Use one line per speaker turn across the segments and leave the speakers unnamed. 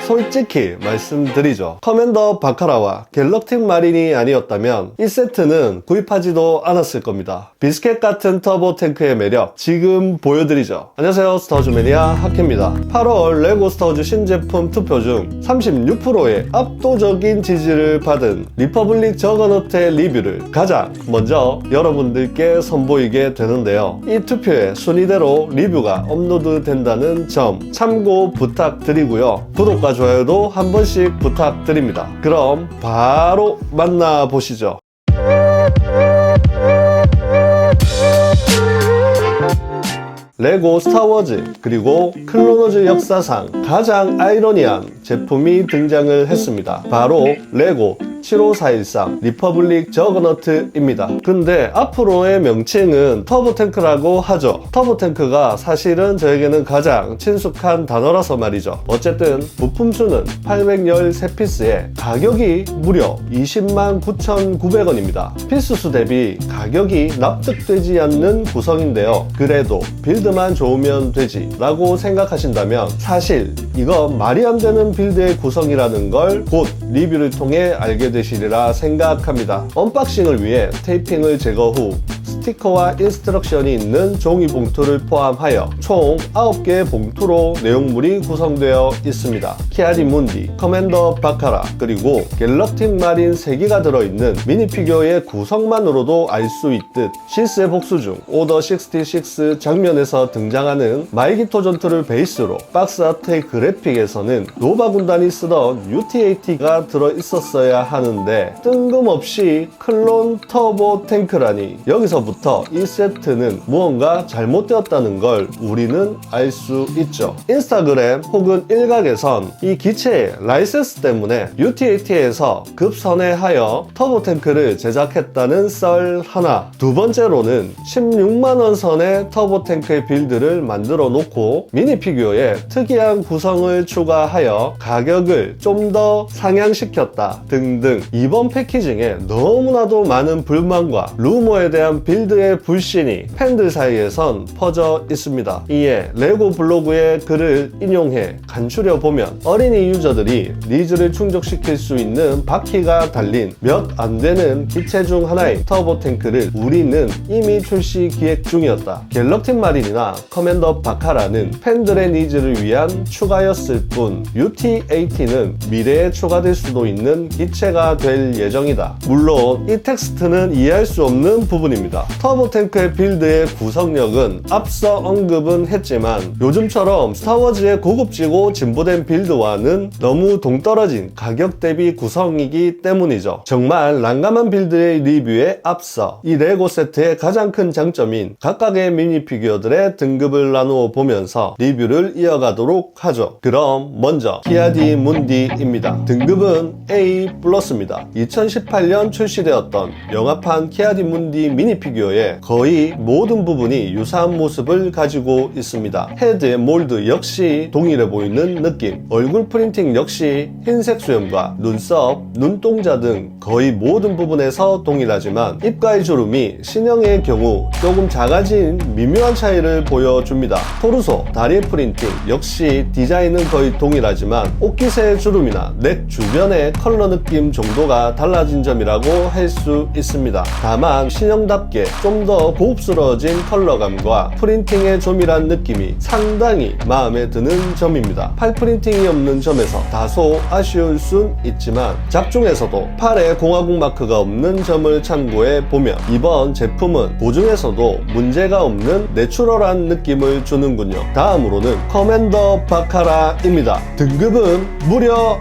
솔직히 말씀드리죠. 커맨더 바카라와 갤럭틱 마린이 아니었다면 이 세트는 구입하지도 않았을 겁니다. 비스켓 같은 터보 탱크의 매력 지금 보여드리죠. 안녕하세요, 스타워즈 매니아 하케입니다. 8월 레고 스타워즈 신제품 투표 중 36%의 압도적인 지지를 받은 리퍼블릭 저거너트의 리뷰를 가장 먼저 여러분들께 선보이게 되는데요. 이 투표의 순위대로 리뷰가 업로드 된다는 점 참고 부탁드리고요. 구독과 좋아요도 한 번씩 부탁드립니다. 그럼 바로 만나보시죠. 레고 스타워즈 그리고 클로노즈 역사상 가장 아이러니한 제품이 등장을 했습니다. 바로 레고 75413 리퍼블릭 저거너트입니다. 근데 앞으로의 명칭은 터보탱크라고 하죠. 터보탱크가 사실은 저에게는 가장 친숙한 단어라서 말이죠. 어쨌든 부품수는 813피스에 가격이 무려 209,900원입니다. 피스수 대비 가격이 납득되지 않는 구성인데요. 그래도 빌드만 좋으면 되지 라고 생각하신다면 사실 이거 말이 안 되는 빌드의 구성이라는 걸 곧 리뷰를 통해 알게 되시리라 생각합니다. 언박싱을 위해 테이핑을 제거 후 스티커와 인스트럭션이 있는 종이 봉투를 포함하여 총 9개의 봉투로 내용물이 구성되어 있습니다. 키아디문디, 커맨더 바카라, 그리고 갤럭틱 마린 3개가 들어있는 미니피규어의 구성만으로도 알 수 있듯 시스의 복수 중 오더 66 장면에서 등장하는 마이기토 전투를 베이스로 박스 아트의 그래픽에서는 노바 군단이 쓰던 UT-80가 들어있었어야 하는데 뜬금없이 클론 터보 탱크라니 여기서부터 이 세트는 무언가 잘못되었다는 걸 우리는 알 수 있죠. 인스타그램 혹은 일각에선 이 기체의 라이센스 때문에 UT-80에서 급선회하여 터보 탱크를 제작했다는 썰 하나, 두 번째로는 16만원 선의 터보 탱크의 빌드를 만들어 놓고 미니피규어에 특이한 구성을 추가하여 가격을 좀 더 상향시켰다 등등 이번 패키징에 너무나도 많은 불만과 루머에 대한 빌드의 불신이 팬들 사이에선 퍼져 있습니다. 이에 레고 블로그의 글을 인용해 간추려보면 어린이 유저들이 니즈를 충족시킬 수 있는 바퀴가 달린 몇 안되는 기체 중 하나인 터보 탱크를 우리는 이미 출시 기획 중이었다. 갤럭틱 마린이나 커맨더 바카라는 팬들의 니즈를 위한 추가였을 뿐 UT-80은 미래에 추가될 수도 있는 기체가 될 예정이다. 물론 이 텍스트는 이해할 수 없는 부분입니다. 터보 탱크의 빌드의 구성력은 앞서 언급은 했지만 요즘처럼 스타워즈의 고급지고 진보된 빌드와는 너무 동떨어진 가격 대비 구성이기 때문이죠. 정말 난감한 빌드의 리뷰에 앞서 이 레고 세트의 가장 큰 장점인 각각의 미니피규어들의 등급을 나누어 보면서 리뷰를 이어가도록 하죠. 그럼 먼저 키아디문디입니다. 등급은 A+입니다. 2018년 출시되었던 영화판 키아디문디 미니피규어의 거의 모든 부분이 유사한 모습을 가지고 있습니다. 헤드의 몰드 역시 동일해 보이는 느낌, 얼굴 프린팅 역시 흰색 수염과 눈썹, 눈동자 등 거의 모든 부분에서 동일하지만 입가의 주름이 신형의 경우 조금 작아진 미묘한 차이를 보여줍니다. 토르소, 다리 프린팅 역시 디자인은 거의 동일하지만 옷깃의 주름이나 넥 주변의 컬러 느낌 정도가 달라진 점이라고 할 수 있습니다. 다만 신형답게 좀 더 고급스러워진 컬러감과 프린팅의 조밀한 느낌이 상당히 마음에 드는 점입니다. 팔 프린팅이 없는 점에서 다소 아쉬울 순 있지만 작중에서도 팔에 공화국 마크가 없는 점을 참고해 보면 이번 제품은 보증에서도 문제가 없는 내추럴한 느낌을 주는군요. 다음으로는 커맨더 바카라입니다. 등급은 무려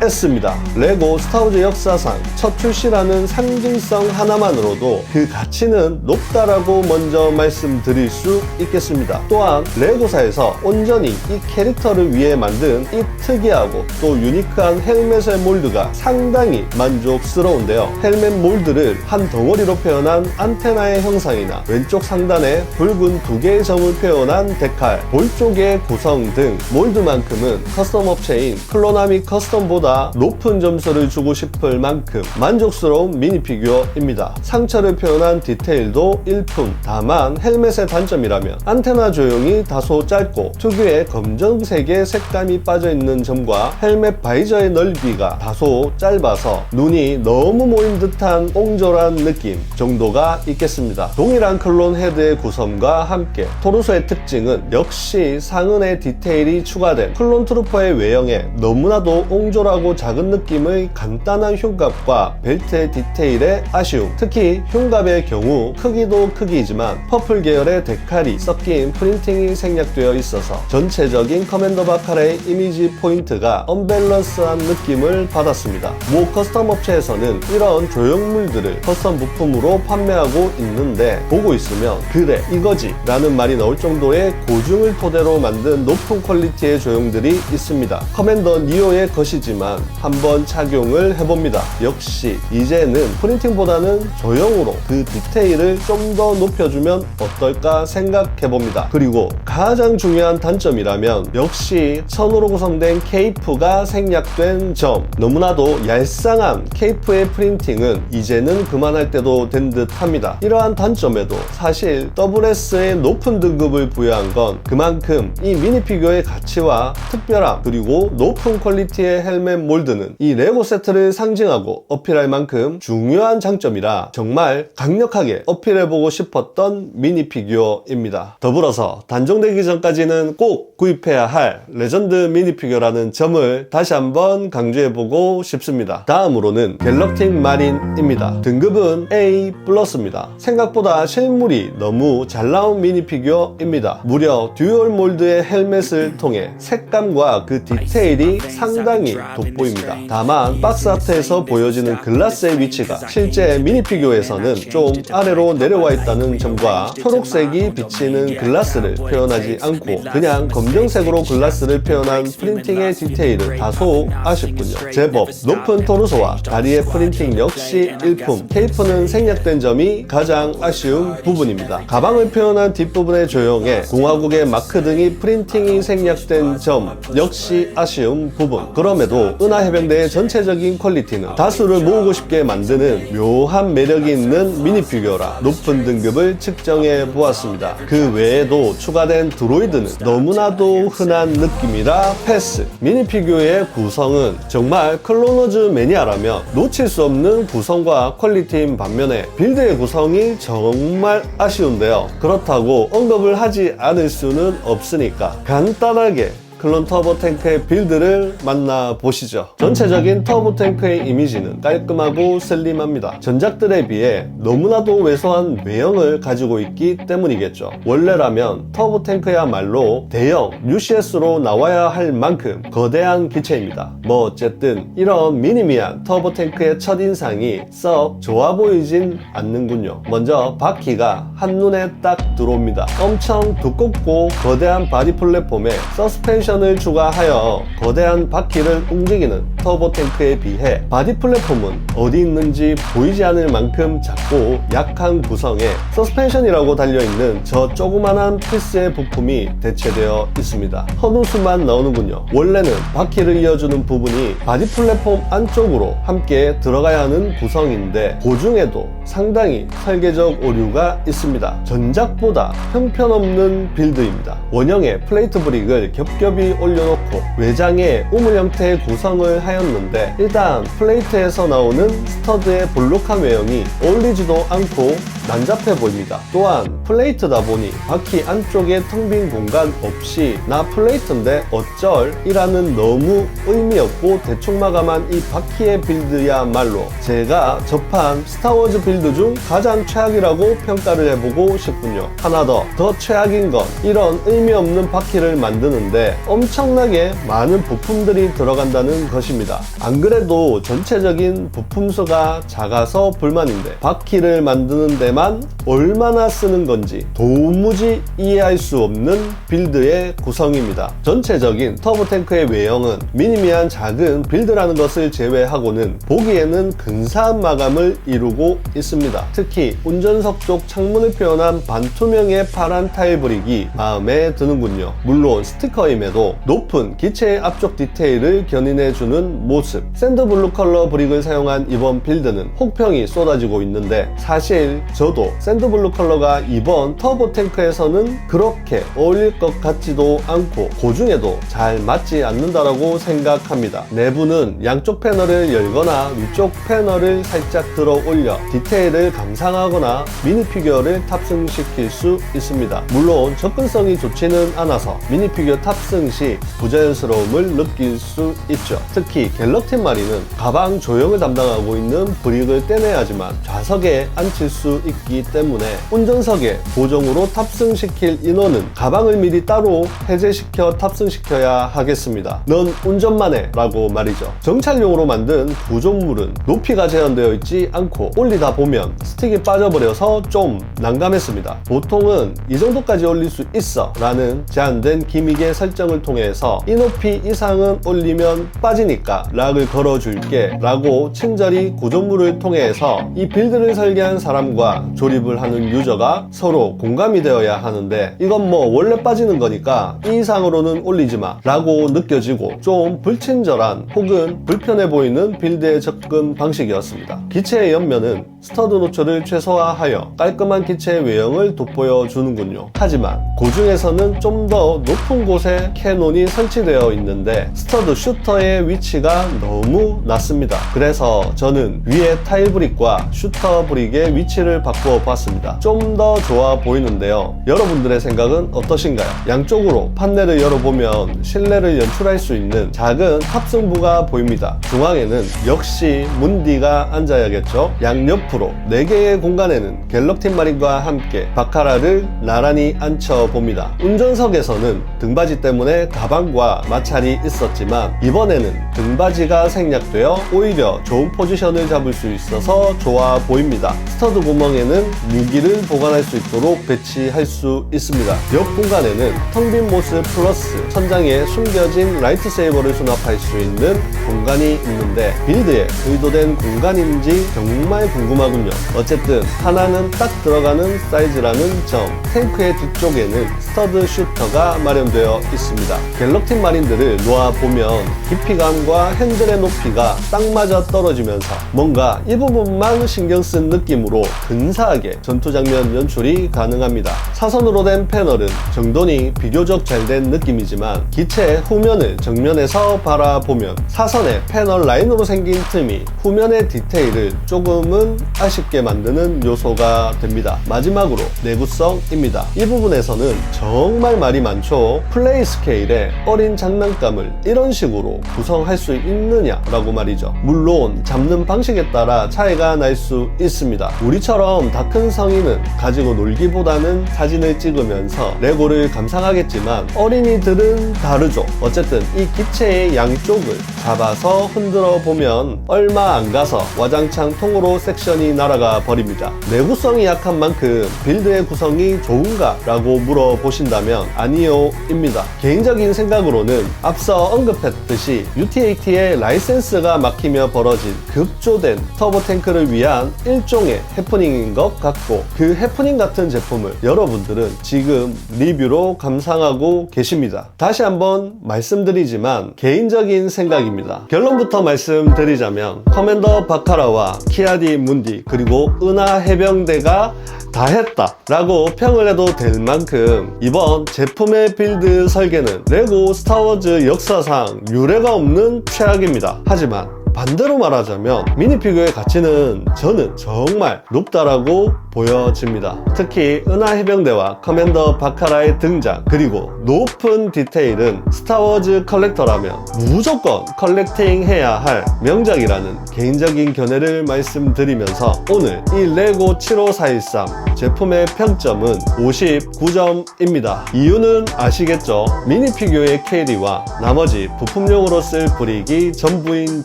S입니다. 레고 스타워즈 역사상 첫 출시라는 상징성 하나만으로도 그 가치는 높다라고 먼저 말씀드릴 수 있겠습니다. 또한 레고사에서 온전히 이 캐릭터를 위해 만든 이 특이하고 또 유니크한 헬멧의 몰드가 상당히 만족스러운데요. 헬멧 몰드를 한 덩어리로 표현한 안테나의 형상이나 왼쪽 상단에 붉은 2개의 점을 표현한 데칼, 볼 쪽의 구성 등 몰드만큼은 커스텀 업체인 클로나미 커스텀보다 높은 점수를 주고 싶을 만큼 만족스러운 미니피규어입니다. 상처를 표현한 디테일 디테일도 일품. 다만 헬멧의 단점이라면 안테나 조형이 다소 짧고 특유의 검정색의 색감이 빠져있는 점과 헬멧 바이저의 넓이가 다소 짧아서 눈이 너무 모인 듯한 옹졸한 느낌 정도가 있겠습니다. 동일한 클론 헤드의 구성과 함께 토르소의 특징은 역시 상은의 디테일이 추가된 클론 트루퍼의 외형에 너무나도 옹졸하고 작은 느낌의 간단한 흉갑과 벨트의 디테일의 아쉬움. 특히 흉갑의 경우 크기도 크기이지만 퍼플 계열의 데칼이 섞인 프린팅이 생략되어 있어서 전체적인 커맨더 바칼의 이미지 포인트가 언밸런스한 느낌을 받았습니다. 모 커스텀 업체에서는 이런 조형물들을 커스텀 부품으로 판매하고 있는데 보고 있으면 그래 이거지 라는 말이 나올 정도의 고증을 토대로 만든 높은 퀄리티의 조형들이 있습니다. 커맨더 니오의 것이지만 한번 착용을 해봅니다. 역시 이제는 프린팅보다는 조형으로 그 디테일을 좀 더 높여주면 어떨까 생각해봅니다. 그리고 가장 중요한 단점이라면 역시 천으로 구성된 케이프가 생략된 점. 너무나도 얄쌍한 케이프의 프린팅은 이제는 그만할 때도 된 듯 합니다. 이러한 단점에도 사실 WS의 높은 등급을 부여한 건 그만큼 이 미니피규어의 가치와 특별함 그리고 높은 퀄리티의 헬멧 몰드는 이 레고 세트를 상징하고 어필할 만큼 중요한 장점이라 정말 강력하게 어필해보고 싶었던 미니피규어입니다. 더불어서 단종되기 전까지는 꼭 구입해야 할 레전드 미니피규어라는 점을 다시 한번 강조해보고 싶습니다. 다음으로는 갤럭틱 마린입니다. 등급은 A+입니다. 생각보다 실물이 너무 잘 나온 미니피규어입니다. 무려 듀얼 몰드의 헬멧을 통해 색감과 그 디테일이 상당히 돋보입니다. 다만 박스 아트에서 보여지는 글라스의 위치가 실제 미니피규어에서는 좀 아래로 내려와 있다는 점과 초록색이 비치는 글라스를 표현하지 않고 그냥 검정색으로 글라스를 표현한 프린팅의 디테일은 다소 아쉽군요. 제법 높은 토르소와 다리의 프린팅 역시 일품. 케이프는 생략된 점이 가장 아쉬운 부분입니다. 가방을 표현한 뒷부분의 조형에 공화국의 마크 등이 프린팅이 생략된 점 역시 아쉬운 부분. 그럼에도 은하해병대의 전체적인 퀄리티는 다수를 모으고 싶게 만드는 묘한 매력이 있는 미니피규어라 높은 등급을 측정해 보았습니다. 그 외에도 추가된 드로이드는 너무나도 흔한 느낌이라 패스. 미니피규어의 구성은 정말 클로너즈 매니아라면 놓칠 수 없는 구성과 퀄리티인 반면에 빌드의 구성이 정말 아쉬운데요. 그렇다고 언급을 하지 않을 수는 없으니까 간단하게 클론 터보 탱크의 빌드를 만나보시죠. 전체적인 터보 탱크의 이미지는 깔끔하고 슬림합니다. 전작들에 비해 너무나도 왜소한 외형을 가지고 있기 때문이겠죠. 원래라면 터보 탱크야말로 대형 UCS로 나와야 할 만큼 거대한 기체입니다. 뭐 어쨌든 이런 미니미한 터보 탱크의 첫인상이 썩 좋아 보이진 않는군요. 먼저 바퀴가 한눈에 딱 들어옵니다. 엄청 두껍고 거대한 바디 플랫폼에 서스펜션 을 추가하여 거대한 바퀴를 움직이는 터보 탱크에 비해 바디 플랫폼은 어디 있는지 보이지 않을 만큼 작고 약한 구성에 서스펜션이라고 달려있는 저 조그만한 피스의 부품이 대체되어 있습니다. 헌우수만 나오는군요. 원래는 바퀴를 이어주는 부분이 바디 플랫폼 안쪽으로 함께 들어가야 하는 구성인데 그 중에도 상당히 설계적 오류가 있습니다. 전작보다 형편없는 빌드입니다. 원형의 플레이트 브릭을 겹겹이 올려놓고 외장에 우물 형태의 구성을 하였는데 일단 플레이트에서 나오는 스터드의 볼록한 외형이 어울리지도 않고 난잡해 보입니다. 또한 플레이트다 보니 바퀴 안쪽에 텅 빈 공간 없이 나 플레이트인데 어쩔? 이라는 너무 의미 없고 대충 마감한 이 바퀴의 빌드야말로 제가 접한 스타워즈 빌드 중 가장 최악이라고 평가를 해보고 싶군요. 하나 더 최악인 건 이런 의미 없는 바퀴를 만드는데 엄청나게 많은 부품들이 들어간다는 것입니다. 안 그래도 전체적인 부품수가 작아서 불만인데 바퀴를 만드는 데만 얼마나 쓰는 건지 도무지 이해할 수 없는 빌드의 구성입니다. 전체적인 터보탱크의 외형은 미니미한 작은 빌드라는 것을 제외하고는 보기에는 근사한 마감을 이루고 있습니다. 특히 운전석 쪽 창문을 표현한 반투명의 파란 타일 브릭이 마음에 드는군요. 물론 스티커임에도 중에서도 높은 기체의 앞쪽 디테일을 견인해주는 모습, 샌드블루 컬러 브릭을 사용한 이번 빌드는 혹평이 쏟아지고 있는데, 사실 저도 샌드블루 컬러가 이번 터보 탱크에서는 그렇게 어울릴 것 같지도 않고 고중에도 잘 맞지 않는다라고 생각합니다. 내부는 양쪽 패널을 열거나 위쪽 패널을 살짝 들어 올려 디테일을 감상하거나 미니 피규어를 탑승시킬 수 있습니다. 물론 접근성이 좋지는 않아서 미니 피규어 탑승 시 부자연스러움을 느낄 수 있죠. 특히 갤럭틴 마린은 가방 조형을 담당하고 있는 브릭을 떼내야지만 좌석에 앉힐 수 있기 때문에 운전석에 고정으로 탑승시킬 인원은 가방을 미리 따로 해제시켜 탑승시켜야 하겠습니다. 넌 운전만 해 라고 말이죠. 정찰용으로 만든 구조물은 높이가 제한되어 있지 않고 올리다 보면 스틱이 빠져버려서 좀 난감했습니다. 보통은 이 정도까지 올릴 수 있어 라는 제한된 기믹의 설정을 통해서 이 높이 이상은 올리면 빠지니까 락을 걸어줄게 라고 친절히 구조물을 통해서 이 빌드를 설계한 사람과 조립을 하는 유저가 서로 공감이 되어야 하는데, 이건 뭐 원래 빠지는 거니까 이 이상으로는 올리지 마 라고 느껴지고 좀 불친절한 혹은 불편해 보이는 빌드의 접근 방식이었습니다. 기체의 옆면은 스터드 노즐을 최소화하여 깔끔한 기체의 외형을 돋보여 주는군요. 하지만 고중에서는 좀 더 높은 곳에 캐논이 설치되어 있는데 스터드 슈터의 위치가 너무 낮습니다. 그래서 저는 위에 타일 브릭과 슈터 브릭의 위치를 바꾸어 봤습니다. 좀 더 좋아 보이는데요. 여러분들의 생각은 어떠신가요? 양쪽으로 판넬을 열어보면 실내를 연출할 수 있는 작은 탑승부가 보입니다. 중앙에는 역시 문디가 앉아야겠죠. 양옆으로 4개의 공간에는 갤럭틴 마린과 함께 바카라를 나란히 앉혀봅니다. 운전석에서는 등받이 때문에 가방과 마찰이 있었지만 이번에는 등받이가 생략되어 오히려 좋은 포지션을 잡을 수 있어서 좋아 보입니다. 스터드 구멍에는 무기를 보관할 수 있도록 배치할 수 있습니다. 옆 공간에는 텅 빈 모습 플러스 천장에 숨겨진 라이트세이버를 수납할 수 있는 공간이 있는데, 빌드에 의도된 공간인지 정말 궁금하군요. 어쨌든 하나는 딱 들어가는 사이즈라는 점, 탱크의 뒤쪽에는 스터드 슈터가 마련되어 있습니다. 갤럭틴 마린들을 놓아보면 깊이감과 핸들의 높이가 딱 맞아 떨어지면서 뭔가 이 부분만 신경 쓴 느낌으로 근사하게 전투 장면 연출이 가능합니다. 사선으로 된 패널은 정돈이 비교적 잘 된 느낌이지만 기체의 후면을 정면에서 바라보면 사선의 패널 라인으로 생긴 틈이 후면의 디테일을 조금은 아쉽게 만드는 요소가 됩니다. 마지막으로 내구성입니다. 이 부분에서는 정말 말이 많죠. 플레이 스케일에 어린 장난감을 이런 식으로 구성할 수 있느냐라고 말이죠. 물론 잡는 방식에 따라 차이가 날 수 있습니다. 우리처럼 다 큰 성인은 가지고 놀기보다는 사진을 찍으면서 레고를 감상하겠지만 어린이들은 다르죠. 어쨌든 이 기체의 양쪽을 잡아서 흔들어 보면 얼마 안 가서 와장창 통으로 섹션이 날아가 버립니다. 내구성이 약한 만큼 빌드의 구성이 좋은가? 라고 물어보신다면 아니요 입니다. 개인적인 생각으로는 앞서 언급했듯이 UT-AT의 라이센스가 막히며 벌어진 급조된 터보 탱크를 위한 일종의 해프닝인 것 같고, 그 해프닝 같은 제품을 여러분들은 지금 리뷰로 감상하고 계십니다. 다시 한번 말씀드리지만 개인적인 생각입니다. 결론부터 말씀드리자면 커맨더 바카라와 키아디 문디 그리고 은하 해병대가 다 했다 라고 평을 해도 될 만큼 이번 제품의 빌드 설계는 레고 스타워즈 역사상 유례가 없는 최악입니다. 하지만 반대로 말하자면 미니피규어의 가치는 저는 정말 높다라고 보여집니다. 특히 은하 해병대와 커맨더 바카라의 등장 그리고 높은 디테일은 스타워즈 컬렉터라면 무조건 컬렉팅 해야 할 명작이라는 개인적인 견해를 말씀드리면서 오늘 이 레고 75413 제품의 평점은 59점입니다. 이유는 아시겠죠? 미니피규어의 캐리와 나머지 부품용으로 쓸 브릭이 전부인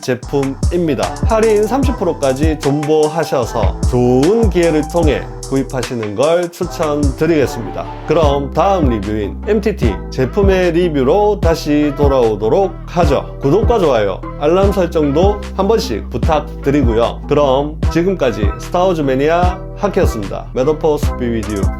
제품입니다. 할인 30%까지 존버하셔서 좋은 기회를 통해 구입하시는 걸 추천드리겠습니다. 그럼 다음 리뷰인 MTT 제품의 리뷰로 다시 돌아오도록 하죠. 구독과 좋아요, 알람 설정도 한 번씩 부탁드리고요. 그럼 지금까지 스타워즈 매니아 하키였습니다. 메더포스 be with you.